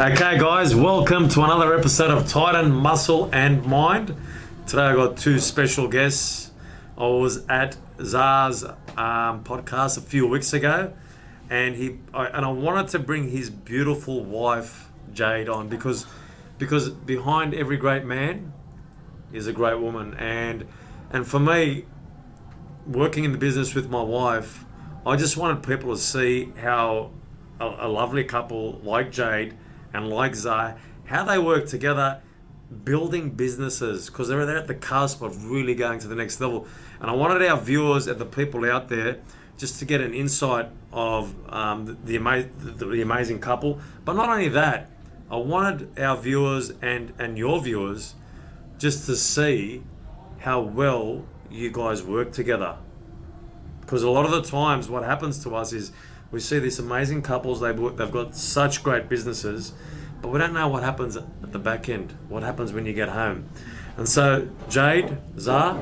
Okay guys, welcome to another episode of Titan Muscle and Mind. Today I got two special guests. I was at Zah's podcast a few weeks ago, and I wanted to bring his beautiful wife Jade on because behind every great man is a great woman, and for me, working in the business with my wife, I just wanted people to see how a lovely couple like Jade and like Zah, how they work together building businesses, because they're at the cusp of really going to the next level. And I wanted our viewers and the people out there just to get an insight of the amazing couple. But not only that, I wanted our viewers and your viewers just to see how well you guys work together. Because a lot of the times what happens to us is we see these amazing couples, they've got such great businesses, but we don't know what happens at the back end, what happens when you get home. And so, Jade, Zah,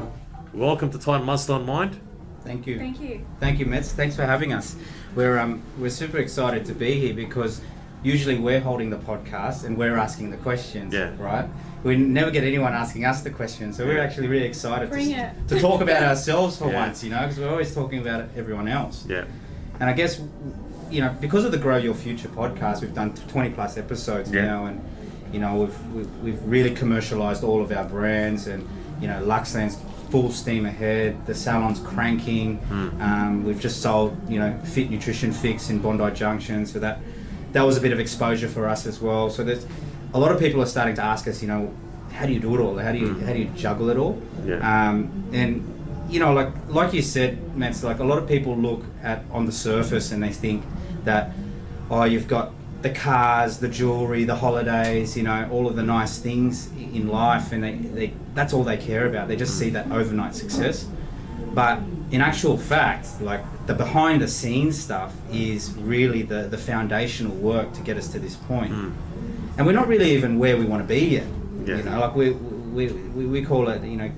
welcome to Titan Muscle and Mind. Thank you. Thank you. Thank you, Mets. Thanks for having us. We're super excited to be here because usually we're holding the podcast and we're asking the questions, right? We never get anyone asking us the questions, so we're actually really excited to talk about ourselves for once, because we're always talking about everyone else. Yeah. And I guess, because of the Grow Your Future podcast, we've done 20 plus episodes now, and we've really commercialized all of our brands, and Luxland's full steam ahead, the salon's cranking. We've just sold Fit Nutrition Fix in Bondi Junction, so that was a bit of exposure for us as well. So there's a lot of people are starting to ask us, how do you do it all? How do you juggle it all? And like you said, Matt, like a lot of people look at on the surface and they think that, you've got the cars, the jewelry, the holidays, all of the nice things in life, and they that's all they care about. They just see that overnight success. But in actual fact, like the behind the scenes stuff is really the foundational work to get us to this point. And we're not really even where we want to be yet. Like we call it,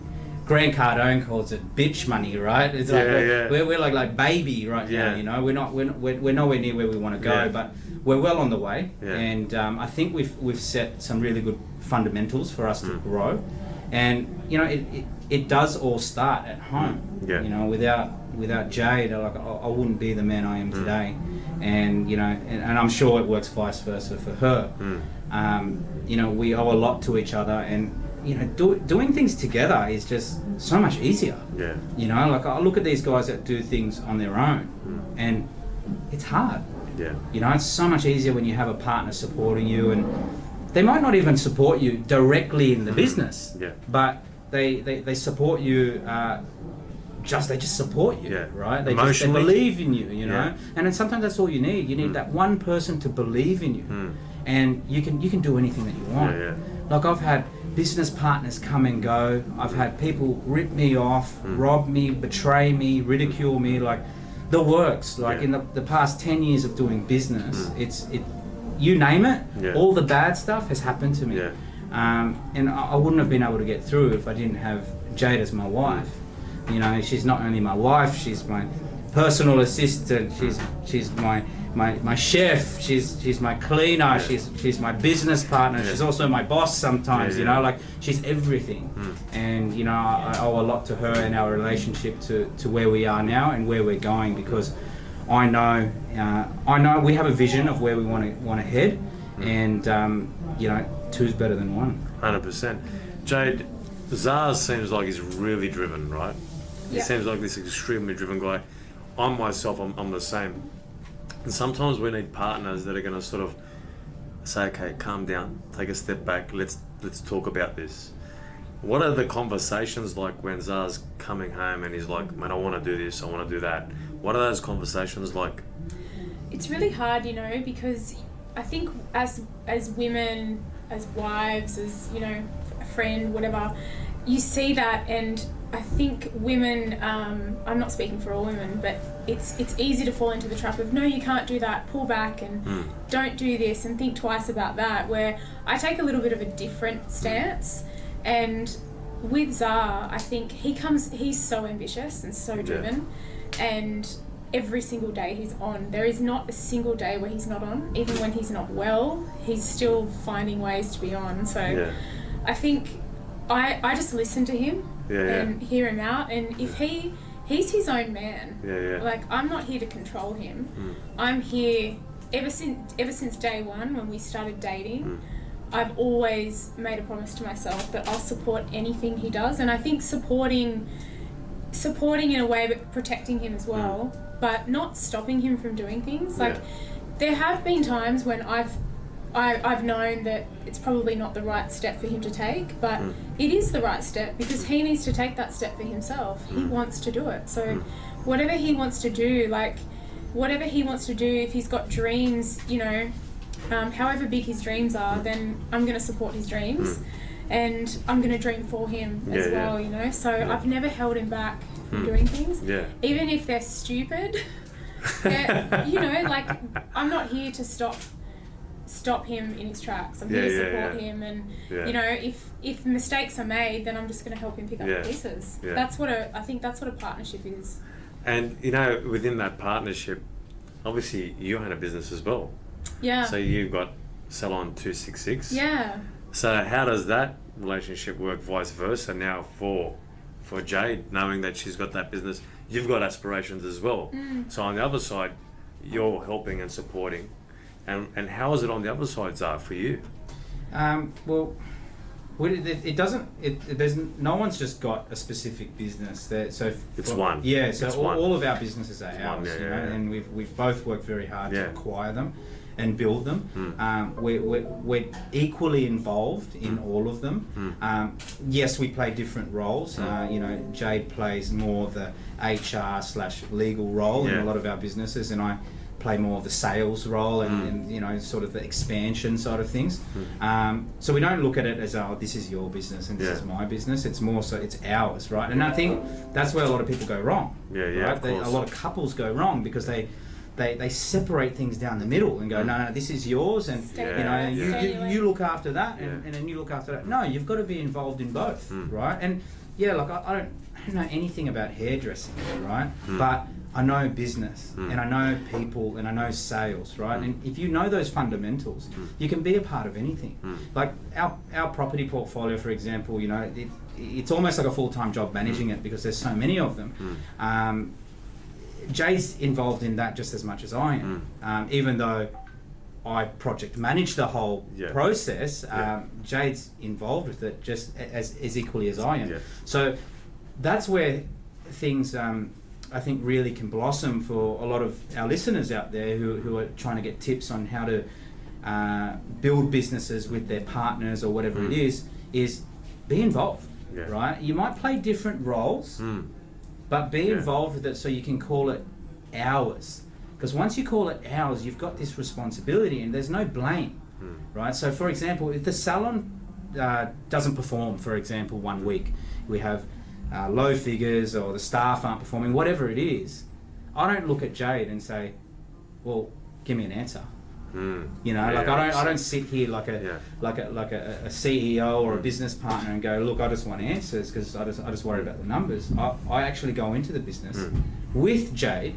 Grant Cardone calls it bitch money, right? It's like we're like baby right now. We're nowhere near where we want to go, but we're well on the way. And I think we've set some really good fundamentals for us to grow. And it does all start at home. Without Jade, I wouldn't be the man I am today. And and I'm sure it works vice versa for her. We owe a lot to each other, and doing things together is just so much easier. Like I look at these guys that do things on their own, and it's hard. It's so much easier when you have a partner supporting you, and they might not even support you directly in the business, but they support you. They just support you, right? They believe in you, and then sometimes that's all you need. You need that one person to believe in you, and you can do anything that you want. Like I've had business partners come and go. I've had people rip me off, rob me, betray me, ridicule me, like the works. Like in the past 10 years of doing business, you name it, all the bad stuff has happened to me. And I wouldn't have been able to get through if I didn't have Jade as my wife. She's not only my wife, she's my personal assistant, she's my chef, she's my cleaner, she's my business partner, she's also my boss sometimes, like she's everything. And I owe a lot to her and our relationship to where we are now and where we're going, because I know we have a vision of where we want to head, and two's better than one. 100%. Jade, Zah seems like he's really driven, right? He seems like this extremely driven guy. I'm the same. And sometimes we need partners that are going to sort of say, okay, calm down, take a step back, let's talk about this. What are the conversations like when Zah's coming home and he's like, man, I want to do this, I want to do that? What are those conversations like? It's really hard, because I think as women, as wives, as, a friend, whatever, you see that, and I think women, I'm not speaking for all women, but it's easy to fall into the trap of, no, you can't do that, pull back and don't do this and think twice about that, where I take a little bit of a different stance. And with Zah, I think he's so ambitious and so driven, and every single day he's on. There is not a single day where he's not on. Even when he's not well, he's still finding ways to be on. So I think I just listen to him and hear him out. And if he's his own man. Like, I'm not here to control him. I'm here ever since day one when we started dating. I've always made a promise to myself that I'll support anything he does, and I think supporting in a way, but protecting him as well, but not stopping him from doing things. Like, there have been times when I've known that it's probably not the right step for him to take, but it is the right step because he needs to take that step for himself. He wants to do it. So whatever he wants to do, if he's got dreams, you know, however big his dreams are, then I'm going to support his dreams. And I'm going to dream for him as well, you know. So I've never held him back from doing things, even if they're stupid. You know, like, I'm not here to stop him in his tracks. I'm here to support him, and you know, if mistakes are made, then I'm just going to help him pick up the pieces. That's what I think that's what a partnership is. And you know, within that partnership, obviously you own a business as well. So you've got Salon 266. So how does that relationship work, vice versa? Now for Jade, knowing that she's got that business, you've got aspirations as well. So on the other side, you're helping and supporting. And how is it on the other side, Zara, for you? Well, it doesn't. There's no one's just got a specific business. It's one. Yeah. So all of our businesses are ours, you know, and we've both worked very hard to acquire them and build them. We're equally involved in all of them. Yes, we play different roles. You know, Jade plays more of the HR/legal role in a lot of our businesses, and I play more of the sales role and you know, sort of the expansion side of things. So we don't look at it as, oh, this is your business and this is my business. It's more so it's ours, right? And I think that's where a lot of people go wrong. Right? A lot of couples go wrong because they separate things down the middle and go, no, this is yours, and you look after that, and then you look after that. No, you've got to be involved in both, right? And like I don't know anything about hairdressing, right? But I know business, and I know people, and I know sales, right? And if you know those fundamentals, you can be a part of anything. Like our property portfolio, for example, you know, it's almost like a full-time job managing it because there's so many of them. Jay's involved in that just as much as I am, even though I project manage the whole process. Jade's involved with it just as equally as I am. So that's where things I think really can blossom for a lot of our listeners out there who are trying to get tips on how to build businesses with their partners or whatever it is be involved, right? You might play different roles, but be involved with it so you can call it ours. Because once you call it ours, you've got this responsibility and there's no blame, right? So for example, if the salon doesn't perform, for example, 1 week, we have low figures or the staff aren't performing, whatever it is, I don't look at Jade and say, well, give me an answer. You know, like I don't sit here like a CEO or a business partner and go, look, I just want answers because I just worry about the numbers. I actually go into the business with Jade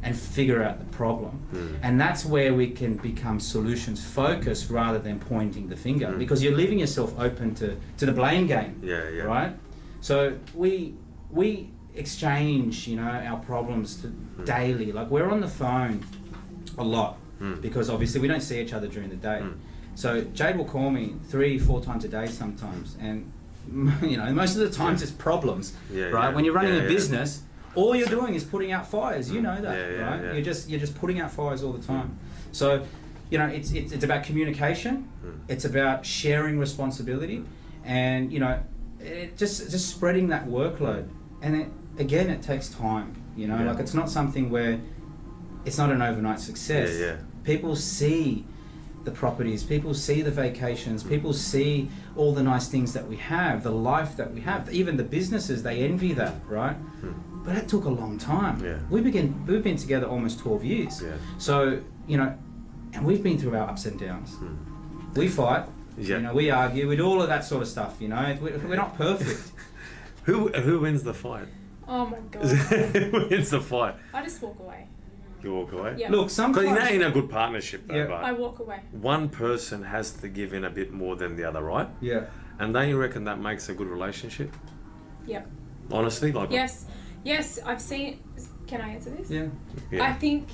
and figure out the problem, and that's where we can become solutions focused rather than pointing the finger, because you're leaving yourself open to the blame game. Right? So we exchange, you know, our problems daily. Like, we're on the phone a lot. Because obviously we don't see each other during the day. So Jade will call me 3-4 times a day sometimes, and you know, most of the times it's problems, right? When you're running a business, all you're doing is putting out fires. You know that, right? You're just putting out fires all the time. So, you know, it's about communication. It's about sharing responsibility, and you know, just spreading that workload. And it takes time. You know, like, it's not something where it's not an overnight success. People see the properties, people see the vacations, people see all the nice things that we have, the life that we have, even the businesses, they envy that, right? But it took a long time. We've been together almost 12 years. So, you know, and we've been through our ups and downs. We fight, you know, we argue, we do all of that sort of stuff, you know, we're not perfect. Who wins the fight? Oh my God. Who wins the fight? I just walk away. You walk away? Yeah. Look, Because sometimes... you're not in a good partnership though, Yeah. but I walk away. one person has to give in a bit more than the other, right? Yeah. And don't you reckon that makes a good relationship? Yep. Honestly, like Yes. Yes, I've seen. Can I answer this? Yeah. yeah. I think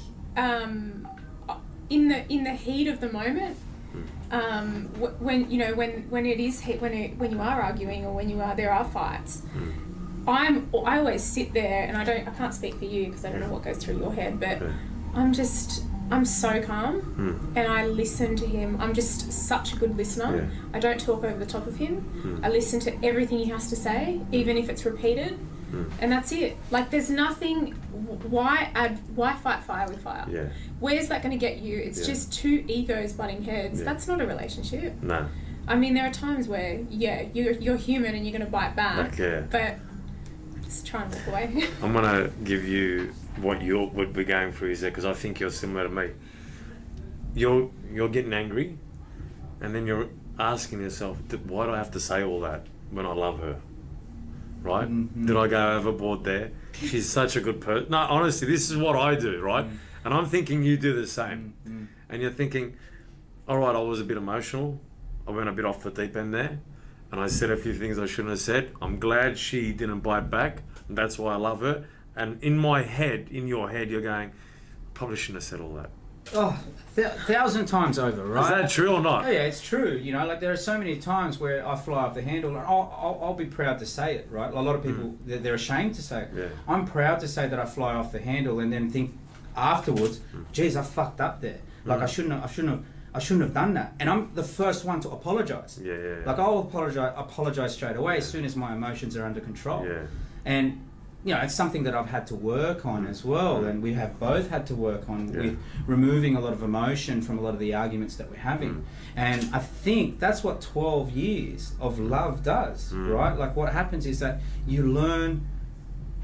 in the heat of the moment, when you know when it is when you are arguing or when there are fights, I always sit there and I can't speak for you because I don't know what goes through your head, but I'm so calm and I listen to him. I'm just such a good listener. Yeah. I don't talk over the top of him. I listen to everything he has to say, even if it's repeated. And that's it. Like, there's nothing. Why fight fire with fire? Yeah. Where's that going to get you? It's just two egos butting heads. Yeah. That's not a relationship. No. I mean, there are times where you're human and you're going to bite back. Like, yeah. But just try and walk away. I'm gonna give you what you would be going through is there because I think you're similar to me. You're getting angry, and then you're asking yourself, why do I have to say all that when I love her? Right? Mm-hmm. Did I go overboard there? She's such a good person. No, honestly, this is what I do, right? And I'm thinking you do the same. And you're thinking, all right, I was a bit emotional. I went a bit off the deep end there. And I said a few things I shouldn't have said. I'm glad she didn't bite back. And that's why I love her. And in my head, in your head, you're going, probably shouldn't have said all that. Oh, 1,000 times over, right? Is that true or not? Oh, yeah, it's true. You know, like there are so many times where I fly off the handle, and I'll be proud to say it, right? A lot of people they're ashamed to say it. Yeah. I'm proud to say that I fly off the handle, and then think afterwards, geez, I fucked up there. Like I shouldn't have done that. And I'm the first one to apologise. Yeah. Like I'll apologise straight away as soon as my emotions are under control. Yeah. And you know, it's something that I've had to work on as well, and we have both had to work on with removing a lot of emotion from a lot of the arguments that we're having. And I think that's what 12 years of love does, right? Like what happens is that you learn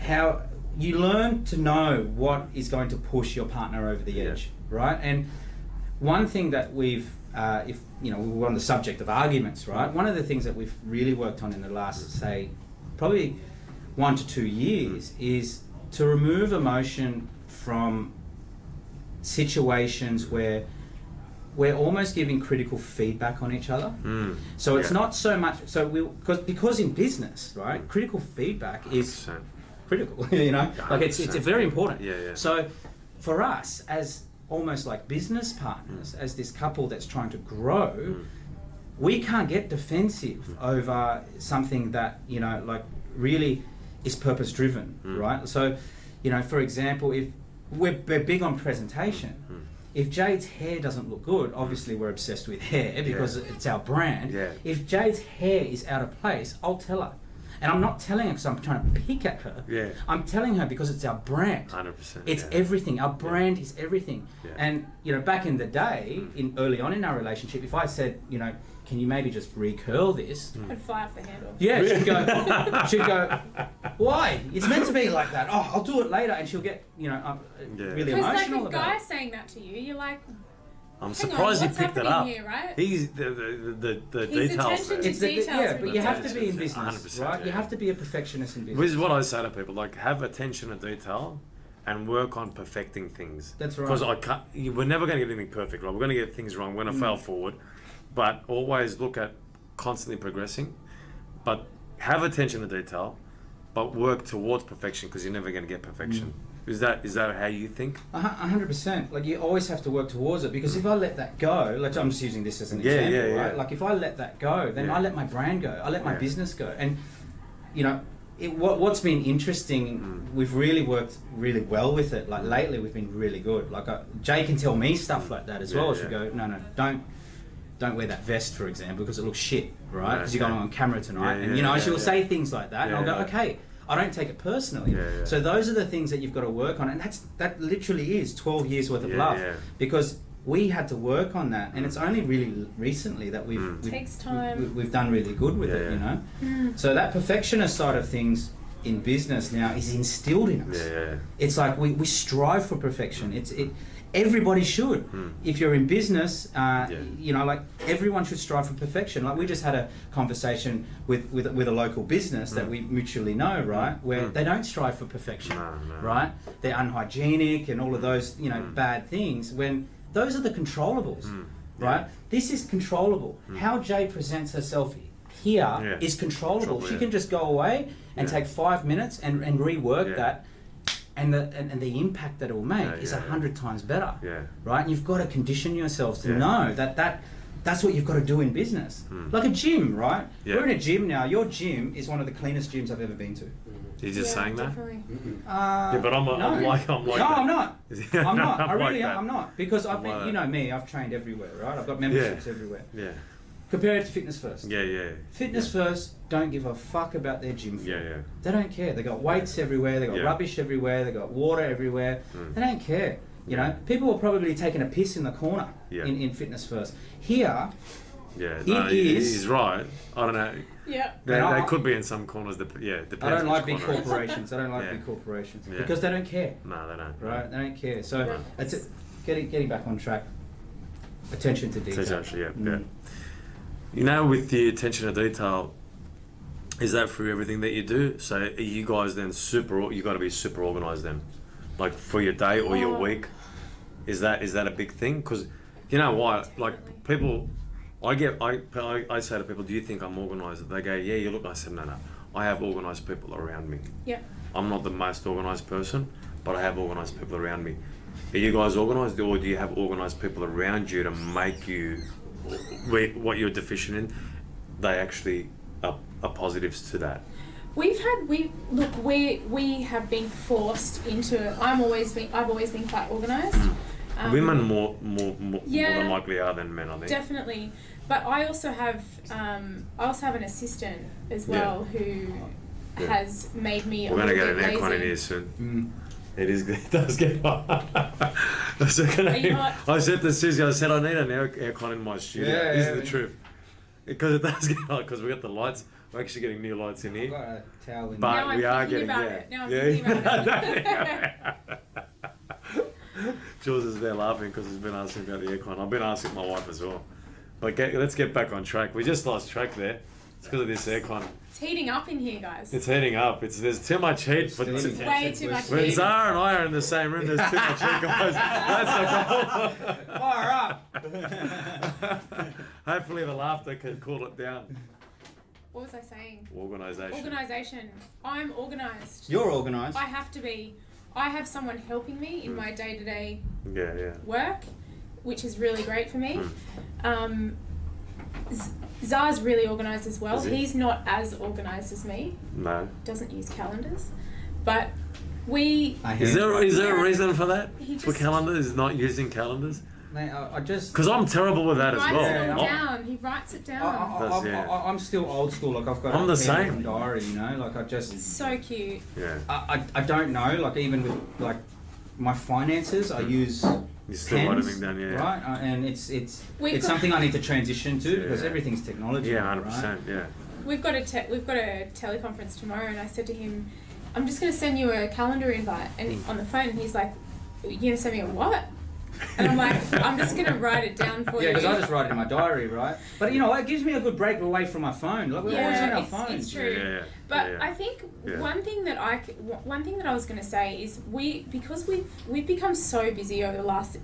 to know what is going to push your partner over the edge, right? And one thing that we've if you know, we're on the subject of arguments, right? One of the things that we've really worked on in the last, say, probably 1 to 2 years is to remove emotion from situations where we're almost giving critical feedback on each other. So it's not so much because in business, right, critical feedback is 100%. critical. You know, like it's very important. Yeah. So for us as almost like business partners, as this couple that's trying to grow, we can't get defensive over something that, you know, like really is purpose driven, right? So, you know, for example, if we're big on presentation, if Jade's hair doesn't look good, obviously we're obsessed with hair because it's our brand. Yeah. If Jade's hair is out of place, I'll tell her. And I'm not telling her because I'm trying to pick at her. Yeah. I'm telling her because it's our brand. 100%. It's everything. Our brand is everything. Yeah. And, you know, back in the day, early on in our relationship, if I said, you know, can you maybe just recurl this? I'd fly off the handle. Yeah, she'd go, why? It's meant to be like that. Oh, I'll do it later. And she'll get, you know, really Because like emotional a about guy it. saying that to you, you're like, I'm hang surprised on, he what's picked it happening up. here, right? He's the His details attention there. to It's the, details yeah, are but you have to be in ridiculous. business, 100%, right? You yeah. have to be a perfectionist in business. This is what I say to people: like, have attention to detail, and work on perfecting things. That's right. Because we're never going to get anything perfect, right? We're going to get things wrong. We're going to fail forward, but always look at constantly progressing. But have attention to detail, but work towards perfection because you're never going to get perfection. Is that how you think? 100%. Like you always have to work towards it because if I let that go, like I'm just using this as an example, right? Like if I let that go, then I let my brand go. I let my business go. And you know, what's been interesting, we've really worked really well with it. Like lately, we've been really good. Like Jay can tell me stuff like that as well. She'll go, no, don't wear that vest, for example, because it looks shit, right? Because you're going on camera tonight, and you know, she'll say things like that, and I'll go, okay. I don't take it personally. So those are the things that you've got to work on, and that literally is 12 years worth of love, because we had to work on that, and it's only really recently that we've Takes time. we've done really good with it, you know. So that perfectionist side of things in business now is instilled in us. It's like we strive for perfection. everybody should. If you're in business, you know, like everyone should strive for perfection. Like we just had a conversation with a local business that we mutually know, right? Where they don't strive for perfection, right? They're unhygienic and all of those, you know, bad things. When those are the controllables, right? This is controllable. How Jade presents herself here is controllable. She can just go away and take 5 minutes and rework that. And the impact that it will make is 100 times better, right? And you've got to condition yourselves to know that's what you've got to do in business. Like a gym, right? We're in a gym now. Your gym is one of the cleanest gyms I've ever been to. You're just saying that? Definitely. But I'm like no, that. I'm not. I'm not. I really that. I'm not. Because I've been, you know me, I've trained everywhere, right? I've got memberships everywhere. Yeah. Compare it to Fitness First. Yeah. Fitness First don't give a fuck about their gym floor. Yeah. They don't care. They got weights everywhere. They got rubbish everywhere. They got water everywhere. They don't care. You know, people are probably taking a piss in the corner in Fitness First. Here, he's right. I don't know. Yeah. They could be in some corners. Depends. I don't like big corner corporations. I don't like big corporations because they don't care. No, they don't. Right? They don't care. So it's getting back on track. Attention to detail. Yeah. You know, with the attention to detail, is that through everything that you do? So are you guys then you got to be super organised then, like for your day or your week. Is that a big thing? Because you know why? Like people, I say to people, do you think I'm organised? They go, yeah, you look. I said, no. I have organised people around me. Yeah. I'm not the most organised person, but I have organised people around me. Are you guys organised, or do you have organised people around you to make you what you're deficient in? They actually are positives to that. We have been forced into it. I've always been quite organised. Women more than likely are than men, I think. Definitely, but I also have an assistant as well who has made me. We're going to get an aircon in here soon. It does get hot. I said to Susie, I said I need an aircon in my studio. This is the truth. Because it does get hot, because we got the lights. We're actually getting new lights in here. I've got a towel in but now we are getting Now I'm thinking about it. Jules is there laughing because he's been asking about the aircon. I've been asking my wife as well. But let's get back on track. We just lost track there. It's because of this aircon. It's heating up in here, guys. It's heating up. There's too much heat. It's way too much When heat. Zara and I are in the same room, there's too much heat, guys. That's the problem. Fire up. Hopefully the laughter can cool it down. What was I saying? Organisation. I'm organised. You're organised. I have to be. I have someone helping me in my day-to-day work, which is really great for me. Zar's really organised as well. He's not as organised as me. No. Doesn't use calendars. But Is there a reason for that? For calendars? Not using calendars? Mate, I just... Because I'm terrible with that as well. He writes it down. I'm still old school. Like I've got I'm a the same diary, you know. Like I just... It's so cute. Yeah. I don't know. Like even with like my finances, I use... You still write everything down, right? And it's something I need to transition to because everything's technology. Yeah, 100%. Right? Yeah. We've got a teleconference tomorrow, and I said to him, "I'm just going to send you a calendar invite," and on the phone, and he's like, "You're going to send me a what?" And I'm like, "I'm just going to write it down for you." Yeah, because I just write it in my diary, right? But you know, it gives me a good break away from my phone. Like we're always on our phones. It's true. But I think one thing that I was going to say is because we've become so busy over the last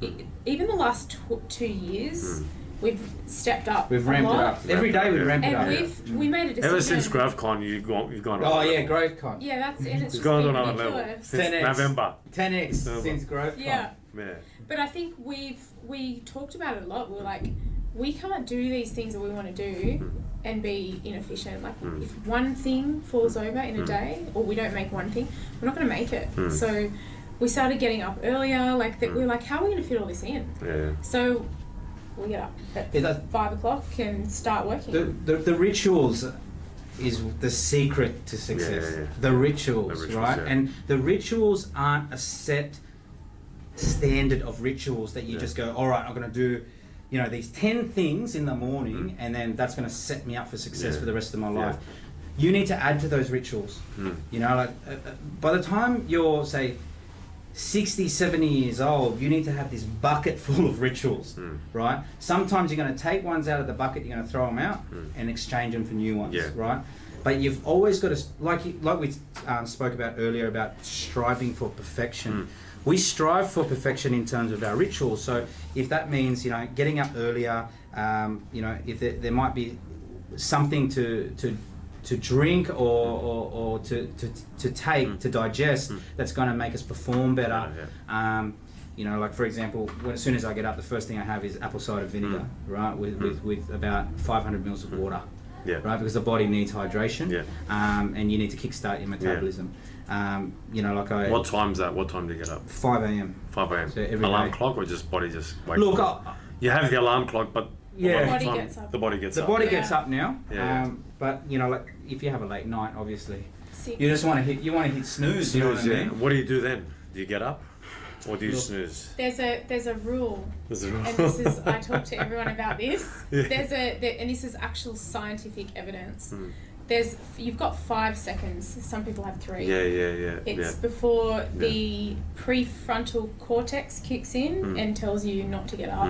2 years. We've stepped up. We've ramped it up. Every day we ramp it up. And we made a decision. Ever since GrowthCon, you've gone. Oh yeah, GrowthCon. Yeah, that's and it's just gone to been another level. ridiculous. Since November. 10x since GrowthCon. Yeah. Yeah. But I think we talked about it a lot. We were like, we can't do these things that we want to do and be inefficient. Like if one thing falls over in a day, or we don't make one thing, we're not going to make it. So we started getting up earlier. Like we were like, how are we going to fit all this in? Yeah. So we get up at 5 o'clock and start working. The rituals is the secret to success. Yeah. The rituals, right? Yeah. And the rituals aren't a set standard of rituals that you just go, all right, I'm going to do, you know, these 10 things in the morning, and then that's going to set me up for success for the rest of my life. You need to add to those rituals. You know, like by the time you're, say, 60, 70 years old, you need to have this bucket full of rituals, right? Sometimes you're going to take ones out of the bucket, you're going to throw them out and exchange them for new ones, right? But you've always got to, like we spoke about earlier about striving for perfection. We strive for perfection in terms of our rituals. So if that means, getting up earlier, if there might be something to drink or to take to digest that's going to make us perform better. Like for example, as soon as I get up, the first thing I have is apple cider vinegar, right, with about 500 mils of water. Right, because the body needs hydration, and you need to kickstart your metabolism. What time's that? What time do you get up? 5 a.m. 5 a.m. So every alarm day. clock or just body just wake Look, up? You have the alarm clock, but The body gets up. The body gets the up. body gets up now. Yeah. But like if you have a late night, obviously, 6. you just want to hit snooze. You know what I mean? What do you do then? Do you get up, or do you snooze? There's a rule. There's a rule. And this is, I talk to everyone about this. And this is actual scientific evidence. You've got 5 seconds. Some people have 3. It's before the prefrontal cortex kicks in and tells you not to get up,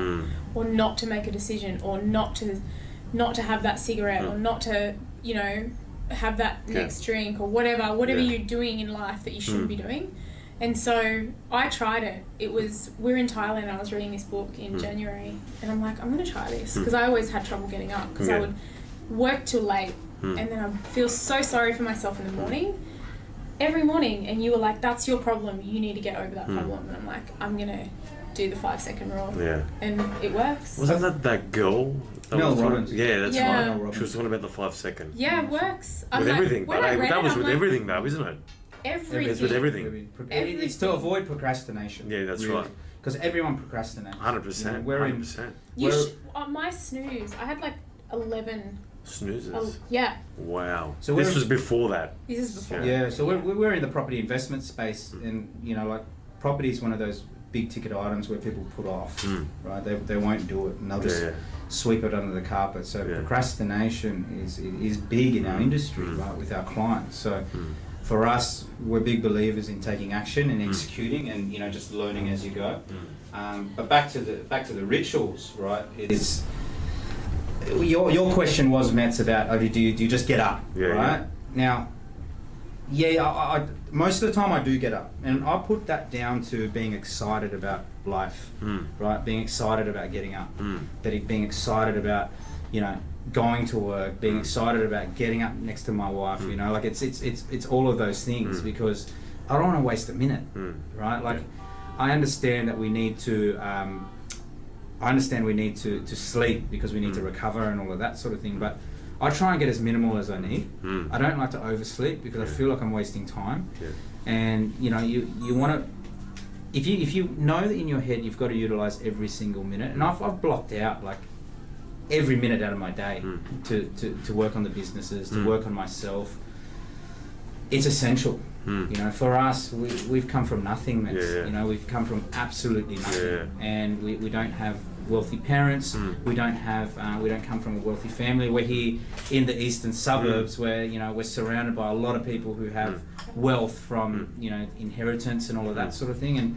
or not to make a decision, or not to have that cigarette, or not to have that next drink, or whatever you're doing in life that you shouldn't be doing. And so I tried it. We're in Thailand. I was reading this book in January, and I'm like, I'm going to try this, because I always had trouble getting up, because I would work till late, and then I feel so sorry for myself in the morning, every morning. And you were like, that's your problem. You need to get over that problem. And I'm like, I'm going to do the 5-second rule. Yeah. And it works. Wasn't that girl? Mel Robbins. Yeah, that's Yeah. right. She was talking about the 5 second. Yeah, it works. With everything. But that was with everything though, isn't it? Everything. It's with everything. It's to avoid procrastination. Yeah, that's really. right. Because everyone procrastinates. 100%. We're 100%. On my snooze, I had like 11 snoozes. Yeah. Wow. So this was before that. This is before. Yeah. So we're in the property investment space, and like property is one of those big ticket items where people put off, right? They won't do it, and they'll just sweep it under the carpet. So procrastination is big in our industry, right, with our clients. So for us, we're big believers in taking action and executing, and just learning as you go. But back to the rituals, right? It's your question was, Matt's, about do you just get up, right? Now, I most of the time I do get up, and I put that down to being excited about life, right? Being excited about getting up, being excited about going to work, being excited about getting up next to my wife. Like it's all of those things, because I don't want to waste a minute, right? Like I understand that we need to. I understand we need to sleep because we need to recover and all of that sort of thing, but I try and get as minimal as I need. I don't like to oversleep because I feel like I'm wasting time. And you want to, if you know that in your head you've got to utilize every single minute, and I've blocked out like every minute out of my day to work on the businesses, to work on myself. It's essential. For us, we've come from nothing, Matt. We've come from absolutely nothing, and we don't have wealthy parents. We don't come from a wealthy family. We're here in the eastern suburbs, where we're surrounded by a lot of people who have wealth from inheritance and all of that sort of thing. And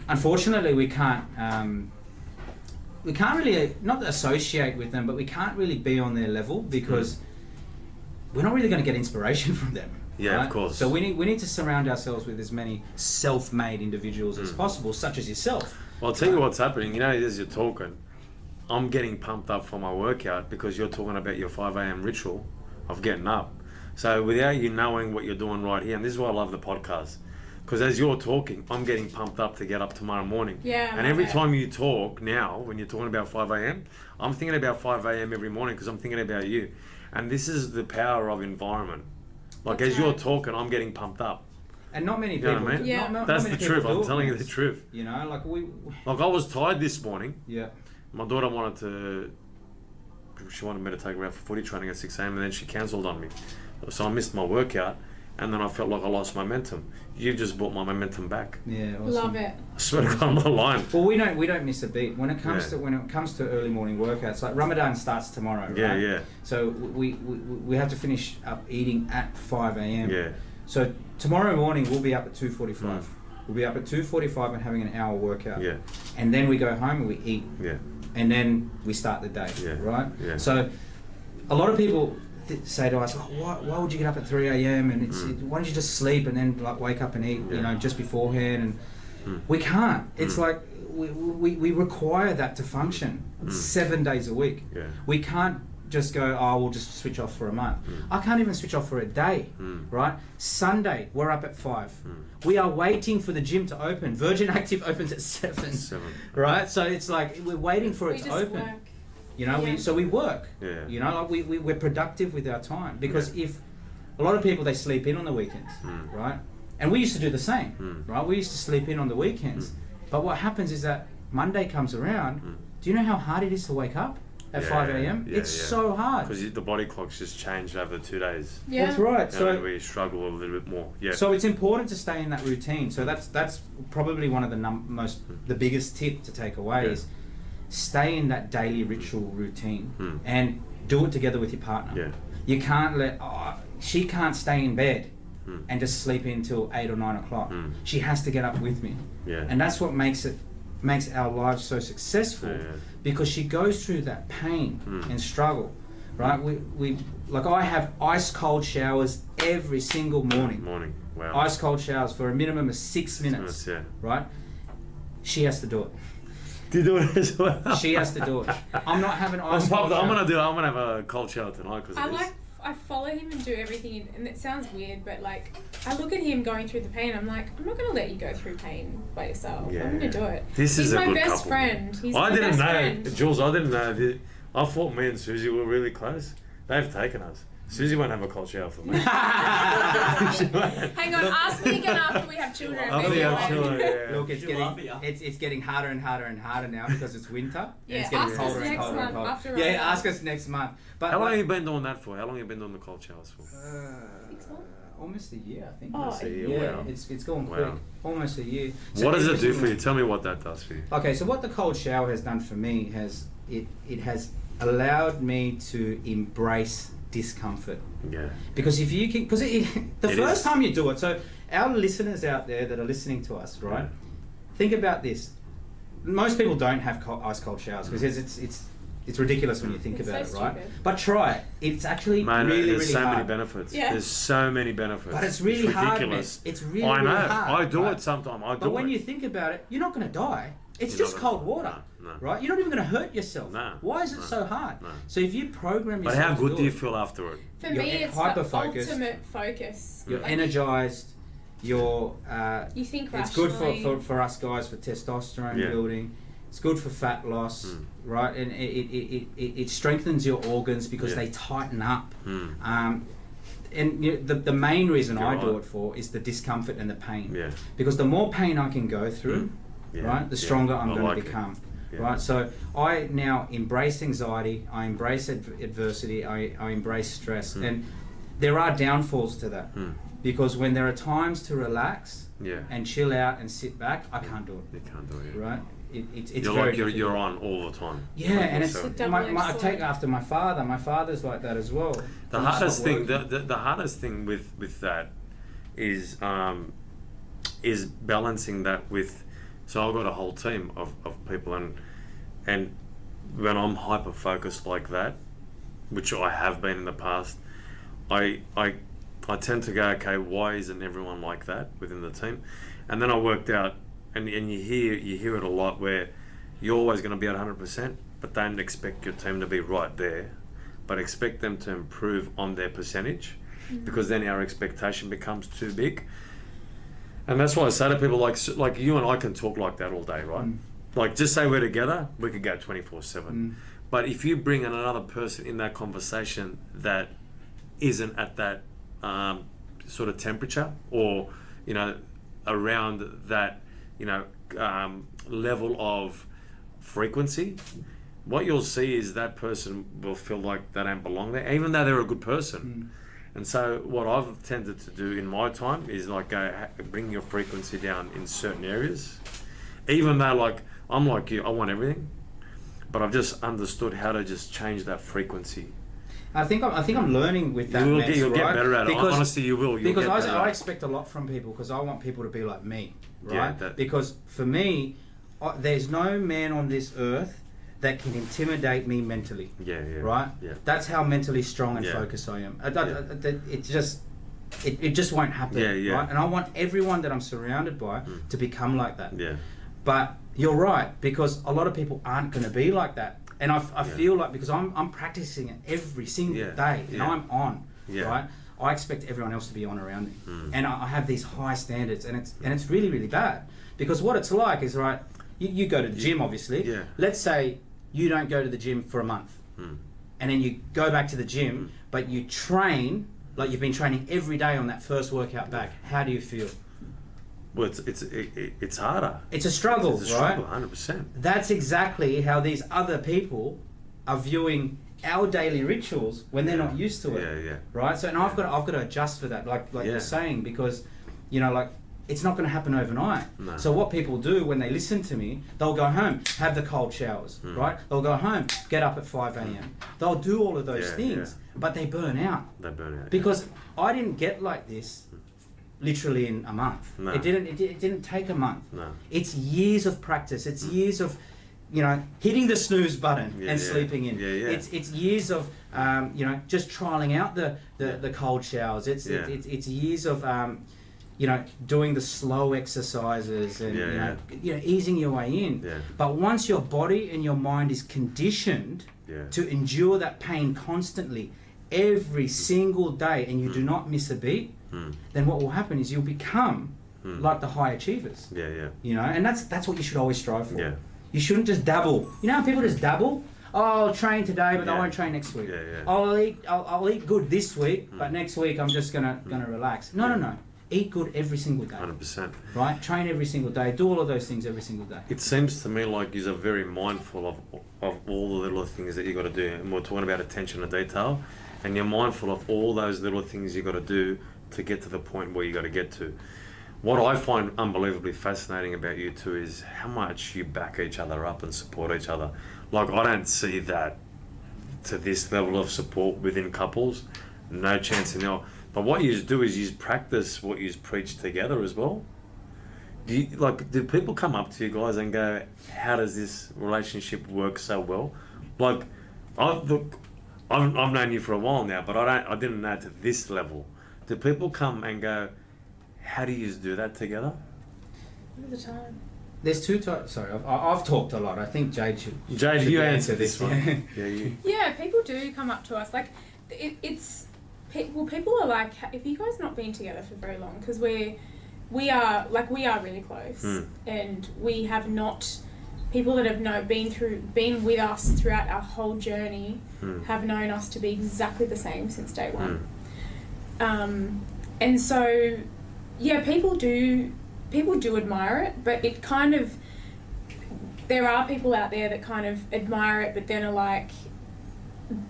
unfortunately, we can't really not associate with them, but we can't really be on their level, because we're not really going to get inspiration from them. Yeah, right? of course. So we need to surround ourselves with as many self-made individuals as possible, such as yourself. Well, I'll tell you what's happening. As you're talking, I'm getting pumped up for my workout, because you're talking about your 5 a.m. ritual of getting up. So without you knowing what you're doing right here, and this is why I love the podcast, because as you're talking, I'm getting pumped up to get up tomorrow morning. Yeah. And every time you talk now, when you're talking about 5 a.m., I'm thinking about 5 a.m. every morning, because I'm thinking about you. And this is the power of environment. Like as you're talking, I'm getting pumped up. And not many people. You know what I mean? Yeah. That's the truth. I'm telling you the truth. Like I was tired this morning. Yeah. My daughter she wanted me to take her out for footy training at 6 a.m. and then she cancelled on me. So I missed my workout, and then I felt like I lost momentum. You just brought my momentum back. Yeah, awesome. Love it. I swear to God, I'm not lying. Well, we don't miss a beat when it comes to early morning workouts. Like Ramadan starts tomorrow, right? Yeah. So we have to finish up eating at 5 a.m. Yeah. So tomorrow morning we'll be up at 2:45. We'll be up at 2:45 and having an hour workout. Yeah. And then we go home and we eat. Yeah. And then we start the day. Yeah. Right? Yeah. So a lot of people say to us, why would you get up at 3 a.m. and why don't you just sleep and then like wake up and eat, just beforehand? And we can't. It's like we require that to function 7 days a week. Yeah. We can't just go, we'll just switch off for a month. I can't even switch off for a day, right? Sunday, we're up at 5. We are waiting for the gym to open. Virgin Active opens at 7. Right? So it's like we're waiting for it to open. Work. We work. Yeah. Like we're productive with our time, because if a lot of people, they sleep in on the weekends, right? And we used to do the same, right? We used to sleep in on the weekends. But what happens is that Monday comes around. Do you know how hard it is to wake up at 5 a.m.? It's so hard. Because the body clock's just changed over the 2 days. Yeah. That's right. So So we struggle a little bit more. Yeah. So it's important to stay in that routine. So that's probably one of the biggest tip to take away is stay in that daily ritual routine and do it together with your partner. Yeah. You can't she can't stay in bed and just sleep in till 8 or 9 o'clock. She has to get up with me. Yeah. And that's what makes our lives so successful, because she goes through that pain and struggle, right? We I have ice cold showers every single morning. Wow. Ice cold showers for a minimum of 6 minutes. Right? She has to do it. Do you do it as well? She has to do it. I'm not having ice cold shower. I'm gonna have a cold shower tonight because I follow him and do everything, and it sounds weird, but like I look at him going through the pain. I'm like, I'm not going to let you go through pain by yourself. Yeah. I'm going to do it. He's my a good best couple. friend. He's I my didn't best know, friend. Jules. I didn't know. I thought me and Susie were really close. They've taken us. Susie won't have a cold shower for me. Hang on, ask me again after we have children. After maybe we have I won't. children, yeah. Look, it's getting harder and harder and harder now because it's winter. Yeah, and it's getting ask us colder and next colder and month colder. after Yeah, Ramadan. ask us next month. But How long have you been doing that for? How long have you been doing the cold showers for? 6 months? Almost a year, I think. Oh, Almost a year, yeah, wow. it's going Wow. quick. Almost a year. What does it do for you? Tell me what that does for you. Okay, so what the cold shower has done for me it has allowed me to embrace discomfort. Yeah. Because if you can, the It first is. time you do it, so our listeners out there that are listening to us, right? Think about this. Most people don't have ice cold showers because it's ridiculous when you think It's about so it, right? stupid. But try it. It's actually Man, really, there's really so hard. many benefits. Yeah. There's so many benefits. But it's really hard, man. ridiculous. It's really, I know. really hard. I do right? it sometimes. But when you think about it, you're not going to die. It's You're just not cold gonna- water, no. right? You're not even going to hurt yourself. No. Why is it so hard? No. So if you program But yourself how good to do you it, feel after it? For You're me, it's hyper-focused. the ultimate focus. you're Like, energized, you're... You think it's good rationally. for us guys for testosterone Yeah. building. It's good for fat loss, right? And it strengthens your organs because Yeah. they tighten up. Mm. And the main reason Go I do on. it for is the discomfort and the pain. Yeah. Because the more pain I can go through, Yeah. right, the stronger I'm I going like to it. become. Yeah. Right, so I now embrace anxiety, I embrace adversity, I embrace stress, and there are downfalls to that. Because when there are times to relax Yeah. and chill out and sit back, I can't do it. You can't do it. Right? It's You're very like you're difficult. on all the time. Yeah, and it's 24/7. I take after my father. My father's like that as well. The When hardest stop thing, working. the hardest thing with that is balancing that with. So I've got a whole team of people, and when I'm hyper focused like that, which I have been in the past, I tend to go, okay, why isn't everyone like that within the team? And then I worked out, and you hear it a lot where you're always going to be at 100%, but don't expect your team to be right there, but expect them to improve on their percentage, because then our expectation becomes too big. And that's why I say to people like you and I can talk like that all day, right? Like just say we're together, we could go 24/7. But if you bring in another person in that conversation that isn't at that sort of temperature, or around that level of frequency, what you'll see is that person will feel like they don't belong there, even though they're a good person. And so what I've tended to do in my time is like bring your frequency down in certain areas, even though like I'm like you, I want everything, but I've just understood how to just change that frequency. I think I'm learning with that. You'll get better at it. Honestly, you will. Because I expect a lot from people because I want people to be like me. right? Yeah, Because for me, there's no man on this earth that can intimidate me mentally. Yeah, yeah. Right? Yeah. That's how mentally strong and Yeah. focused I am. It just won't happen. Yeah, yeah. Right? And I want everyone that I'm surrounded by to become like that. Yeah. But you're right, because a lot of people aren't going to be like that. And I feel like, because I'm practicing it every single day, and I'm on, right? I expect everyone else to be on around me, and I have these high standards, and it's really, really bad, because what it's like is, right, you go to the gym, obviously. Yeah. Let's say you don't go to the gym for a month, and then you go back to the gym, but you train like you've been training every day on that first workout back. How do you feel? Well, it's harder. It's a struggle, It's a struggle, 100%. That's exactly how these other people are viewing our daily rituals when they're not used to it. Yeah, yeah. Right. So, and I've got to adjust for that, like you're saying, because like it's not going to happen overnight. No. So what people do when they listen to me, they'll go home, have the cold showers, right? They'll go home, get up at 5 a.m. They'll do all of those things, but they burn out. They burn out. Because I didn't get like this literally in a month. No. It didn't take a month. No. It's years of practice. It's years of hitting the snooze button and sleeping in. Yeah, yeah. It's years of just trialing out the cold showers. It's years of doing the slow exercises and easing your way in. Yeah. But once your body and your mind is conditioned to endure that pain constantly every single day, and you do not miss a beat, then what will happen is you'll become like the high achievers. Yeah, yeah. And that's what you should always strive for. Yeah. You shouldn't just dabble. You know how people just dabble? Oh, I'll train today, but I won't train next week. Yeah, yeah. I'll eat good this week, but next week I'm just gonna relax. No. Eat good every single day. 100%. Right? Train every single day. Do all of those things every single day. It seems to me like you're very mindful of all the little things that you got to do. And we're talking about attention to detail, and you're mindful of all those little things you got to do to get to the point where you got to get to. What I find unbelievably fascinating about you two is how much you back each other up and support each other. Like, I don't see that to this level of support within couples. No chance in hell. But what you do is you practice what you preach together as well. Do people come up to you guys and go, how does this relationship work so well? Like, I've known you for a while now, but I didn't know to this level. Do people come and go, how do you do that together? All the time. There's two types. Sorry, I've talked a lot. I think Jade should you answer this one. Yeah, you. Yeah, people do come up to us. Like, people are like, if you guys not been together for very long, because we are really close, and we have not. People that have been with us throughout our whole journey have known us to be exactly the same since day one. And so, people do admire it, but it kind of, there are people out there that kind of admire it, but then are like,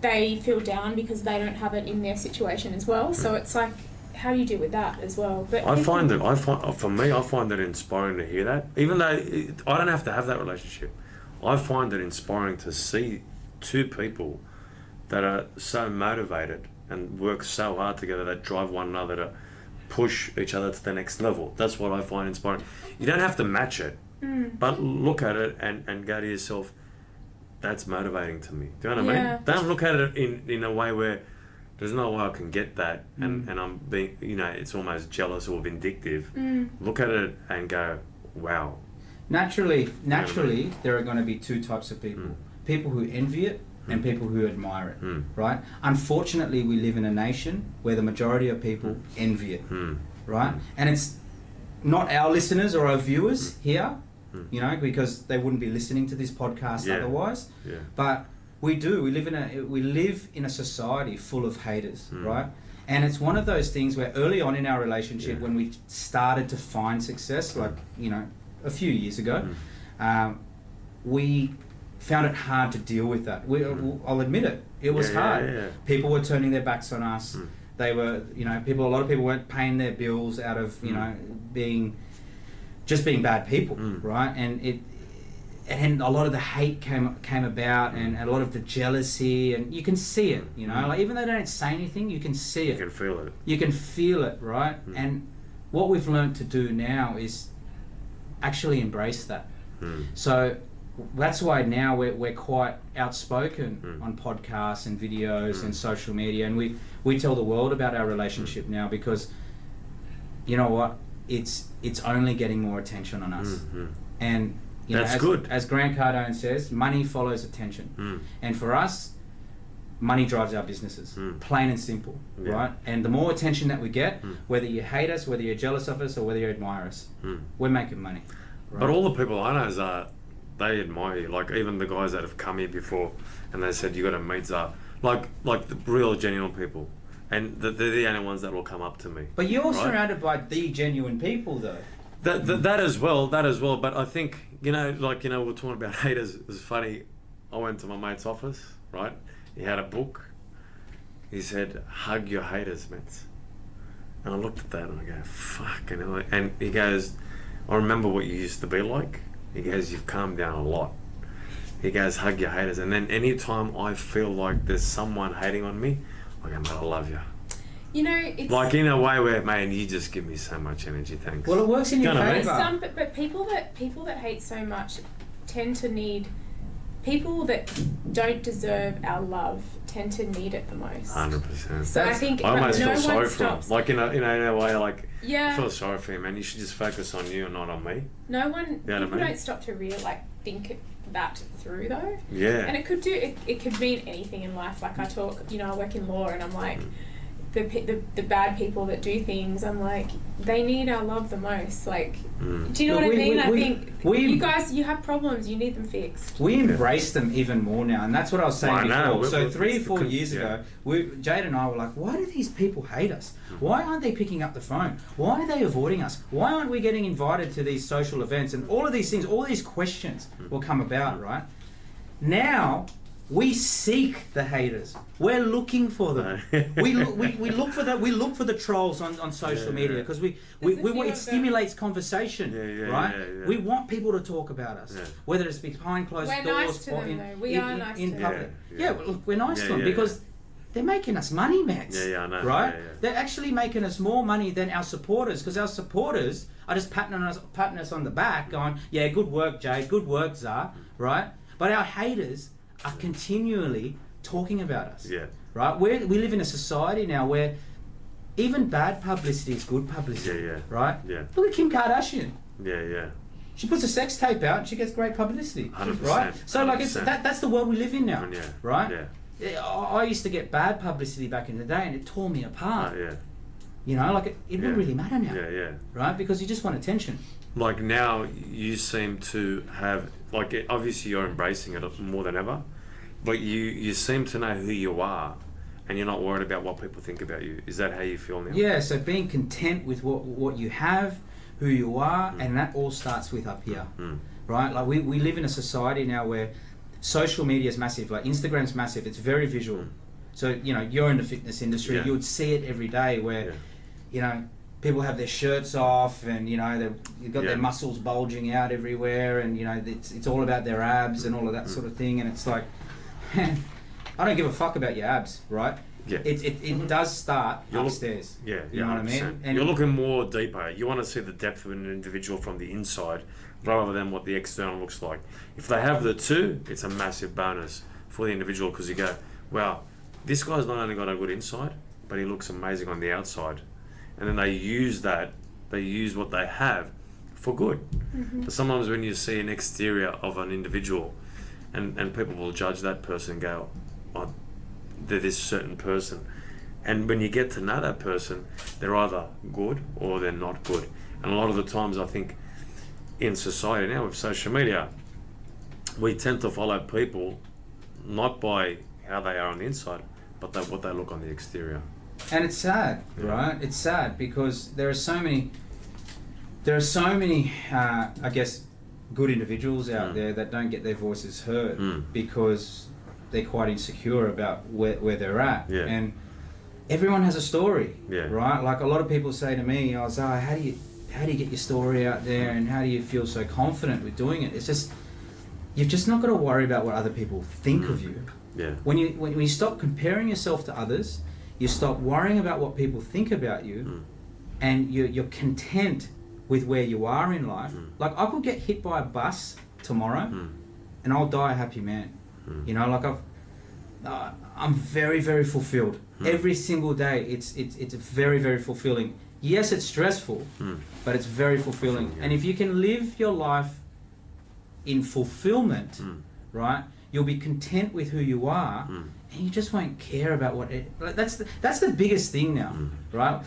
they feel down because they don't have it in their situation as well. So it's like, how do you deal with that as well? But I find it inspiring to hear that. Even though I don't have to have that relationship, I find it inspiring to see two people that are so motivated and work so hard together, that drive one another to push each other to the next level. That's what I find inspiring. You don't have to match it, but look at it and go to yourself, that's motivating to me. Do you know what I mean? Don't look at it in a way where there's no way I can get that, and I'm being, it's almost jealous or vindictive. Look at it and go, wow. Naturally, there are going to be two types of people. People who envy it and people who admire it, right? Unfortunately, we live in a nation where the majority of people envy it, right? And it's not our listeners or our viewers here, because they wouldn't be listening to this podcast otherwise. Yeah. But we do. We live in a society full of haters, right? And it's one of those things where early on in our relationship, when we started to find success, like a few years ago, we found it hard to deal with that. I'll admit it. It was hard. Yeah. People were turning their backs on us. They were, a lot of people weren't paying their bills out of, being bad people, right? And a lot of the hate came about, and a lot of the jealousy, and you can see it, like, even though they don't say anything, you can see it. You can feel it. You can feel it, right? And what we've learned to do now is actually embrace that. So that's why now we're quite outspoken on podcasts and videos and social media, and we tell the world about our relationship now, because you know what, it's only getting more attention on us. And you know, That's good. As Grant Cardone says, money follows attention. And for us, money drives our businesses, plain and simple, right? And the more attention that we get, whether you hate us, whether you're jealous of us, or whether you admire us, we're making money. Right? But all the people I know, they admire you. Like even the guys that have come here before, and they said you got to meet Zar. Like the real genuine people, and they're the only ones that will come up to me. But you're right? surrounded by the genuine people, though. That as well. But I think we're talking about haters. It was funny. I went to my mate's office, right? He had a book. He said, "Hug your haters, mates." And I looked at that and I go, "Fucking hell!" And he goes, "I remember what you used to be like." He goes, "You've calmed down a lot." He goes, "Hug your haters." And then anytime I feel like there's someone hating on me, I go, "Mate, I love you." You know, it's like in a way where, man, you just give me so much energy. Thanks. Well, it works in your favour. But people that hate so much tend to need. People that don't deserve our love tend to need it the most. 100%. So I think I almost no feel sorry one for him. stops. Like in a way, like Yeah. I feel sorry for him, man. You should just focus on you and not on me. No one. You know People what I mean? don't stop to really think that through though. Yeah. And it could mean anything in life. Like I work in law, and I'm like. The bad people that do things, I'm like, they need our love the most. Like, do you know what I mean? I think you guys, you have problems, you need them fixed. We embrace them even more now, and that's what I was saying before. So 3 or 4 years ago, Jade and I were like, why do these people hate us? Why aren't they picking up the phone? Why are they avoiding us? Why aren't we getting invited to these social events? And all of these things, all these questions will come about, right? Now, we seek the haters. We're looking for them. we look for that. We look for the trolls on social media because it stimulates conversation, right? Yeah. We want people to talk about us, whether it's behind closed we're doors nice to or them, in, though. We in, are nice in to public. them. Yeah, look, we're nice to them because they're making us money, Max. I know. Right? Yeah. They're actually making us more money than our supporters, because our supporters are just patting us on the back, going, "Yeah, good work, Jade. Good work, Zar." Right? But our haters are continually talking about us. Yeah. Right? We live in a society now where even bad publicity is good publicity. Yeah. Right? Yeah. Look at Kim Kardashian. Yeah. She puts a sex tape out and she gets great publicity. 100%. Right? So like that's the world we live in now. Yeah. Right? Yeah. I used to get bad publicity back in the day and it tore me apart. Yeah. You know, like it wouldn't really matter now. Yeah. Right? Because you just want attention. Like now, you seem to have, like, obviously you're embracing it more than ever, but you seem to know who you are, and you're not worried about what people think about you. Is that how you feel now? Yeah, so being content with what you have, who you are, and that all starts with up here, right? Like we live in a society now where social media is massive, like Instagram's massive, it's very visual. So, you know, you're in the fitness industry, you would see it every day where, you know, people have their shirts off and, you know, they've got their muscles bulging out everywhere and, you know, it's all about their abs and all of that sort of thing. And it's like, man, I don't give a fuck about your abs, right? Yeah. It does start upstairs. You know what I mean? And you're looking more deeper. You want to see the depth of an individual from the inside rather than what the external looks like. If they have the two, it's a massive bonus for the individual, because you go, wow, this guy's not only got a good inside, but he looks amazing on the outside. And then they use what they have for good. But sometimes when you see an exterior of an individual, and people will judge that person and go, oh, they're this certain person. And when you get to know that person, they're either good or they're not good. And a lot of the times, I think, in society now with social media, we tend to follow people not by how they are on the inside, but what they look on the exterior. And it's sad, right? It's sad because there are so many, I guess, good individuals out there that don't get their voices heard because they're quite insecure about where they're at. Yeah. And everyone has a story, right? Like a lot of people say to me, "Oh, Zara, how do you get your story out there, and how do you feel so confident with doing it?" It's just, you've just not got to worry about what other people think of you. Yeah. When you stop comparing yourself to others, you stop worrying about what people think about you, and you're content with where you are in life. Like, I could get hit by a bus tomorrow and I'll die a happy man. You know, like I'm very, very fulfilled. Every single day, it's very, very fulfilling. Yes, it's stressful, but it's very fulfilling. And if you can live your life in fulfillment, right, you'll be content with who you are, and you just won't care about what it. Like, that's the biggest thing now, right?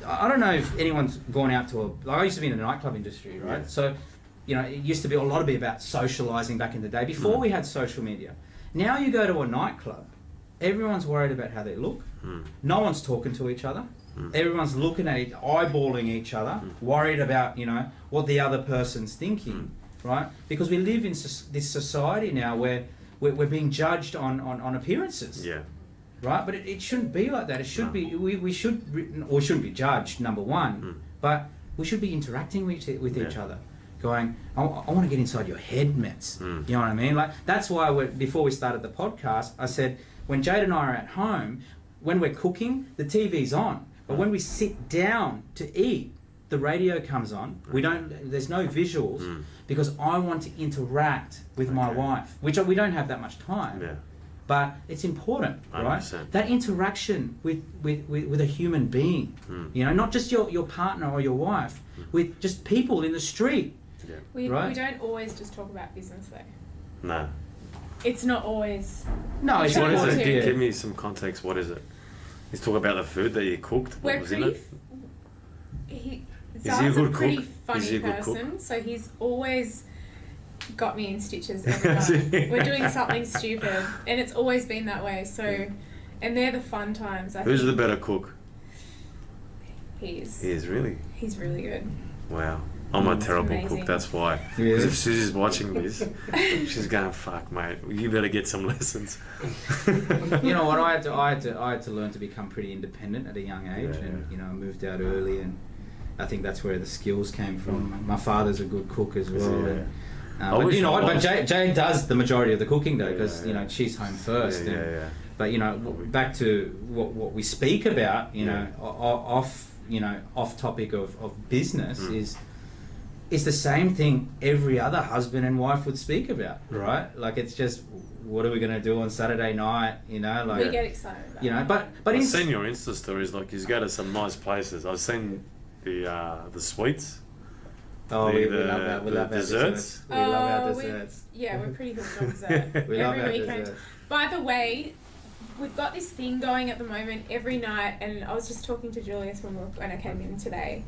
I don't know if anyone's gone out to I used to be in the nightclub industry, right? Yeah. So, you know, it used to be a lot of about socializing back in the day before we had social media. Now you go to a nightclub, everyone's worried about how they look. No one's talking to each other. Everyone's looking at it, eyeballing each other, worried about, you know, what the other person's thinking, right? Because we live in this society now where we're being judged on appearances. Yeah. Right? But it shouldn't be like that. It should be, we shouldn't be judged, number one, but we should be interacting with each other. Going, I want to get inside your head, Mets. You know what I mean? Like, that's why before we started the podcast, I said, when Jade and I are at home, when we're cooking, the TV's on. But when we sit down to eat, the radio comes on. There's no visuals because I want to interact with my wife, which we don't have that much time. Yeah. But it's important, right? 100%. That interaction with a human being, you know, not just your partner or your wife, with just people in the street. Yeah. We don't always just talk about business though. No. It's not always. No, it's What important. is it? Yeah. Give me some context. What is it? He's talking about the food that you cooked. What was in it? Zara's a good pretty cook? funny Is he a good person, cook? so he's always got me in stitches every night. We're doing something stupid, and it's always been that way. So, and they're the fun times. Who's the better cook? He is. He is really. He's really good. Wow. I'm a terrible amazing. cook, that's why. Really? Because if Susie's watching this, she's going, fuck, mate, you better get some lessons. You know what? I had to learn to become pretty independent at a young age, Yeah. and you know, I moved out early, and I think that's where the skills came from. My father's a good cook as well. Yeah. And, I but wish you know I what? was. But Jane does the majority of the cooking though, because Yeah. you know she's home first. Yeah, and, yeah. But you know, back to what we speak about, you know, off topic of business is. It's the same thing every other husband and wife would speak about, right? Like, it's just, what are we going to do on Saturday night? You know, like We get excited about you know, it. but I've seen your Insta stories, like you go to some nice places. I've seen the sweets. oh, we the love that. We love our desserts. We love our we- desserts. Yeah, we're pretty hooked on dessert. We love our Every weekend. desserts. By the way, we've got this thing going at the moment every night, and I was just talking to Julius when I came in today,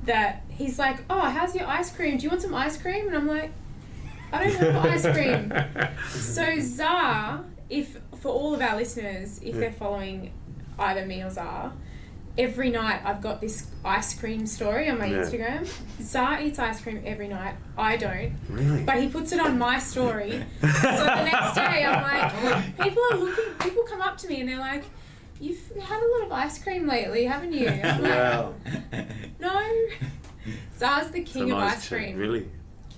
that he's like, oh, how's your ice cream? Do you want some ice cream? And I'm like, I don't have ice cream. So Zar, for all of our listeners, if they're following either me or Zar, every night I've got this ice cream story on my Instagram. Zar eats ice cream every night. I don't. Really? But he puts it on my story. So the next day I'm like, people come up to me and they're like, you've had a lot of ice cream lately, haven't you? I'm like, Wow. no. Zar's the It's a king of nice ice check. cream. Really?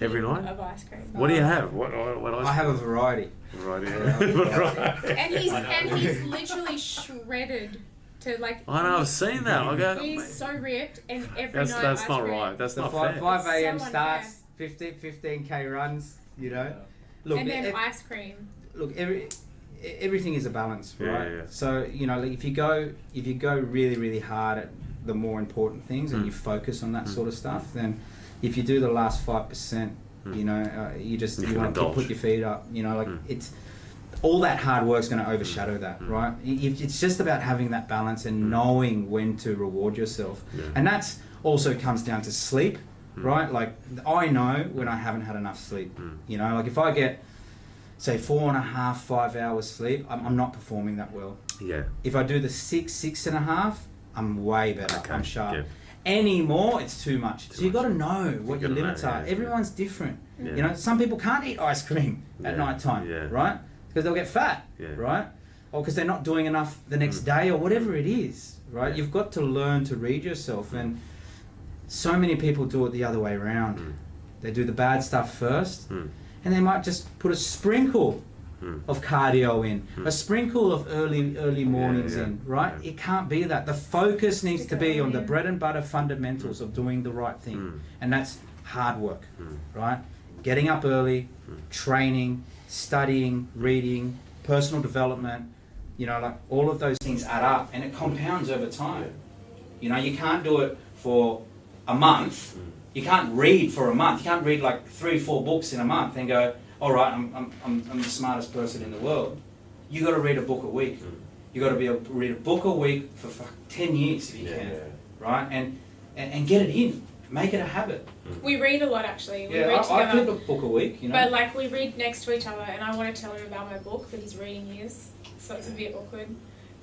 Every King night? of ice cream. What do you have? What ice I have a variety. Right, Yeah. right. And he's literally shredded to like. I know, I've seen that. I go, He's so ripped, and every that's night that's ice not cream. right. That's The not 5 fair. a.m. So starts, 15K runs, you know. Look, And then ice cream. look, everything is a balance, Yeah, right? yeah. So you know, like, if you go really, really hard at the more important things and you focus on that sort of stuff, then if you do the last 5%, you know, you can want to indulge. put your feet up. You know, like it's all that hard work's going to overshadow that, right? It's just about having that balance and knowing when to reward yourself, and that's also comes down to sleep, right? Like, I know when I haven't had enough sleep. You know, like if I get say 4.5, 5 hours sleep, I'm not performing that well. Yeah. If I do the 6.5, I'm way better. Okay, I'm sharp. yeah. Any more, it's too much. So you got to know what your gotta know, limits are. yeah. Everyone's different. Yeah. You know, some people can't eat ice cream at Yeah, night time, yeah. right? Because they'll get fat, Yeah. right? Or because they're not doing enough the next day, or whatever it is, right? Yeah. You've got to learn to read yourself, and so many people do it the other way around. They do the bad stuff first, and they might just put a sprinkle of cardio in, a sprinkle of early mornings in, right? Yeah. It can't be that. The focus needs to be on the bread and butter fundamentals of doing the right thing. And that's hard work, right? Getting up early, training, studying, reading, personal development, you know, like all of those things add up and it compounds over time. You know, you can't do it for a month. You can't read for a month. You can't read like 3-4 books in a month and go, all right, I'm the smartest person in the world. You got to read a book a week. You got to be able to read a book a week for 10 years if you can, right? And get it in. Make it a habit. We read a lot actually. We read I together. flip a book a week, you know. But like we read next to each other, and I want to tell him about my book, but he's reading his, so it's a bit awkward.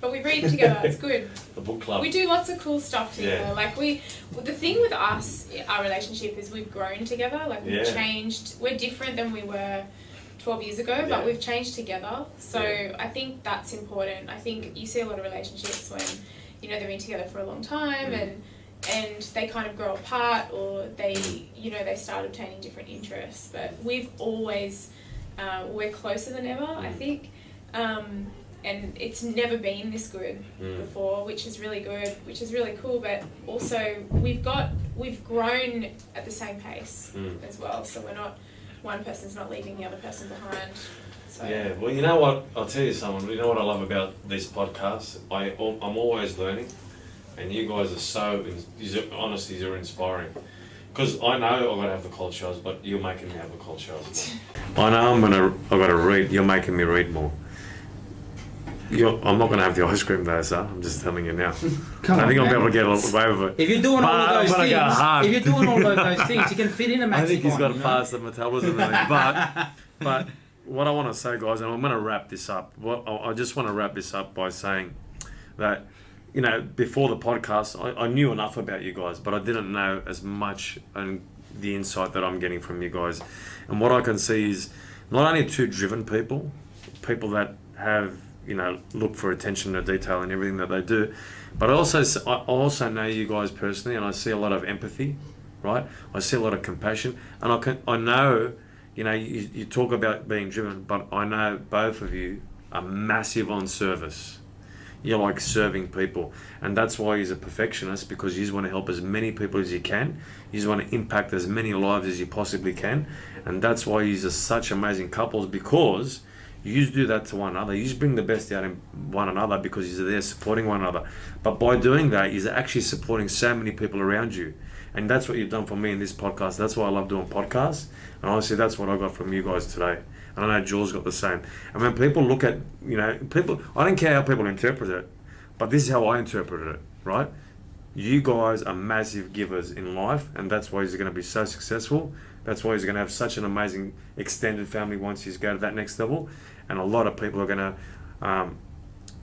But we read together. It's good. The book club. We do lots of cool stuff together. Like the thing with us, our relationship is we've grown together. Like we've changed. We're different than we were 12 years ago, but we've changed together. So I think that's important. I think you see a lot of relationships when, you know, they've been together for a long time and they kind of grow apart, or they, you know, they start obtaining different interests. But we've always, we're closer than ever, I think. And it's never been this good before, which is really good, which is really cool. But also we've grown at the same pace as well. So we're not, one person's not leaving the other person behind. So. Yeah, well, you know what? I'll tell you something. You know what I love about these podcasts? I'm always learning, and you guys are so, honestly, you're inspiring. Because I know I've got to have the cold showers, but you're making me have the cold showers more. I know I've got to read. You're making me read more. I'm not going to have the ice cream though, sir. I'm just telling you now. I think I'll be able to get away with it. If you're doing all of those things, you can fit in a maxi. I think he's got to pass the metabolism. But what I want to say, guys, and I'm going to wrap this up. I just want to wrap this up by saying that, you know, before the podcast, I knew enough about you guys, but I didn't know as much and the insight that I'm getting from you guys. And what I can see is not only two driven people that have, you know, look for attention to detail in everything that they do, but I also know you guys personally, and I see a lot of empathy, right? I see a lot of compassion, and I know, you know, you talk about being driven, but I know both of you are massive on service. You're like serving people, and that's why you're a perfectionist, because you just want to help as many people as you can. You just want to impact as many lives as you possibly can, and that's why you're such amazing couples, because you do that to one another. You just bring the best out in one another because you're there supporting one another. But by doing that, you're actually supporting so many people around you. And that's what you've done for me in this podcast. That's why I love doing podcasts. And honestly, that's what I got from you guys today. And I know Jules got the same. And when people look at, you know, I don't care how people interpret it, but this is how I interpreted it, right? You guys are massive givers in life, and that's why you're going to be so successful. That's why you're going to have such an amazing extended family once you go to that next level. And a lot of people are going to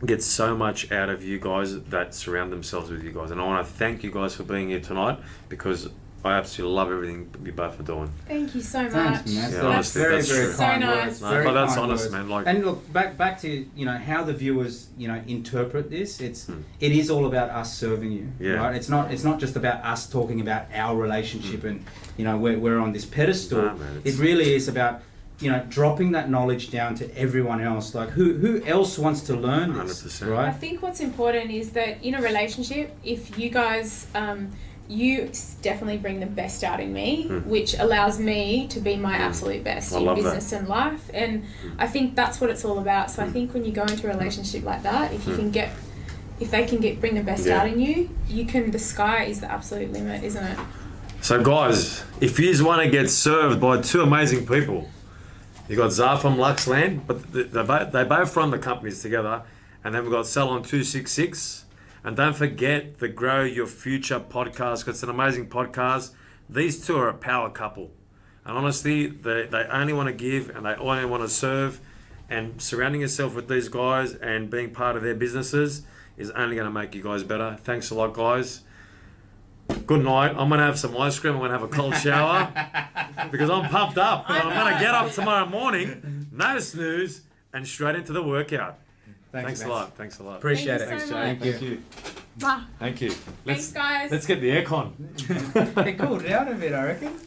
get so much out of you guys that surround themselves with you guys. And I want to thank you guys for being here tonight, because I absolutely love everything you both are doing. Thank you so much. Thanks, man. Yeah, honestly, very, that's very true. kind So nice. words. No, Very but that's kind honest, words. man. Like, and look, back to, you know, how the viewers, you know, interpret this. It is all about us serving you, right? It's not just about us talking about our relationship and, you know, we're on this pedestal. No, man, it really is about, you know, dropping that knowledge down to everyone else. Like, who else wants to learn this, 100%. right? I think what's important is that in a relationship, if you guys, you definitely bring the best out in me, which allows me to be my absolute best in business and life. And I think that's what it's all about. So I think when you go into a relationship like that, if you can bring the best out in you, the sky is the absolute limit, isn't it? so guys, if you want to get served by two amazing people, you got Zar from Luxland, but they both run the companies together, and then we've got Salon 266. And don't forget the Grow Your Future podcast, because it's an amazing podcast. These two are a power couple. And honestly, they only want to give and they only want to serve. And surrounding yourself with these guys and being part of their businesses is only going to make you guys better. Thanks a lot, guys. Good night. I'm going to have some ice cream. I'm going to have a cold shower because I'm pumped up. And I'm going to get up tomorrow morning, no snooze, and straight into the workout. Thanks a lot. Thanks a lot. Appreciate Thank it. you so much. Thank you. Bye. Thank you. Thanks, guys. Let's get the aircon. It cooled down a bit, I reckon.